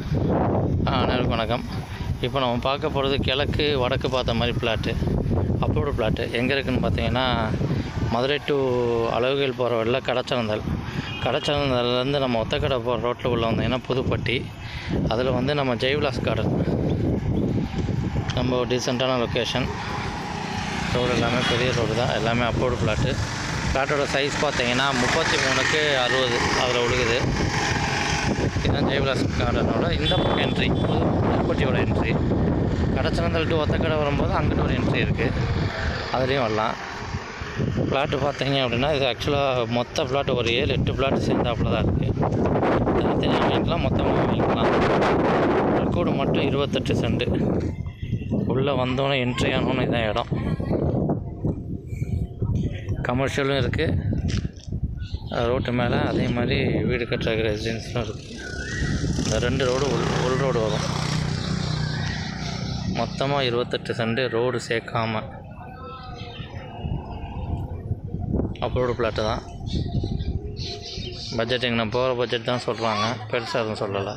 அனைவருக்கும் வணக்கம். இப்போ நம்ம பார்க்க போகிறது கிழக்கு வடக்கு பார்த்த மாதிரி பிளாட்டு, அப்ரோடு பிளாட்டு. எங்கே இருக்குதுன்னு பார்த்தீங்கன்னா, மதுரை டு அழகுகள் போகிற வழியில் கடச்சந்தல்லேருந்து நம்ம ஒத்தக்கடை போகிற ரோட்டில் உள்ள வந்தீங்கன்னா புதுப்பட்டி. அதில் வந்து நம்ம ஜெய்விலாஸ் கார்டன், நம்ம டீசெண்டான லொக்கேஷன். ரோடு எல்லாமே பெரிய ரோடு தான், எல்லாமே அப்ரோடு பிளாட்டு. பிளாட்டோட சைஸ் பார்த்தீங்கன்னா 33க்கு 60 அதில் ஒழுகுது. இதுதான் ஜெய்விலாஸ் கார்டனோட இந்த என்ட்ரி, புதுப்பட்டியோட என்ட்ரி. கடச்சந்தல் டு ஒத்தக்கடை வரும்போது அங்கிட்ட ஒரு என்ட்ரி இருக்குது, அதுலேயும் வரலாம். பிளாட்டு பார்த்தீங்க அப்படின்னா, இது ஆக்சுவலாக மொத்த பிளாட் ஒரு 7-8 பிளாட்டு சேர்ந்தாப்புல தான் இருக்குது. தனித்தனியாக வாங்கிக்கலாம், மொத்தமாக வாங்கிக்கலாம். ரெக்கார்டு மட்டும் 28 சென்ட். உள்ளே வந்தோன்னே என்ட்ரி ஆனோன்னு இதான் இடம். கமர்ஷியலும் இருக்குது ரோட்டு மேலே, அதே மாதிரி வீடு கட்டுற ரெசிடென்ஸும் இருக்குது. இந்த 2 ரோடு உள் ரோடு வரும். மொத்தமாக 28 சென்ட் ரோடு சேர்க்காமல் அப்ரோடு பிளாட்டு தான். பட்ஜெட் இங்கே போகிற பட்ஜெட் தான் சொல்கிறாங்க, பெருசாக எதுவும் சொல்லலை.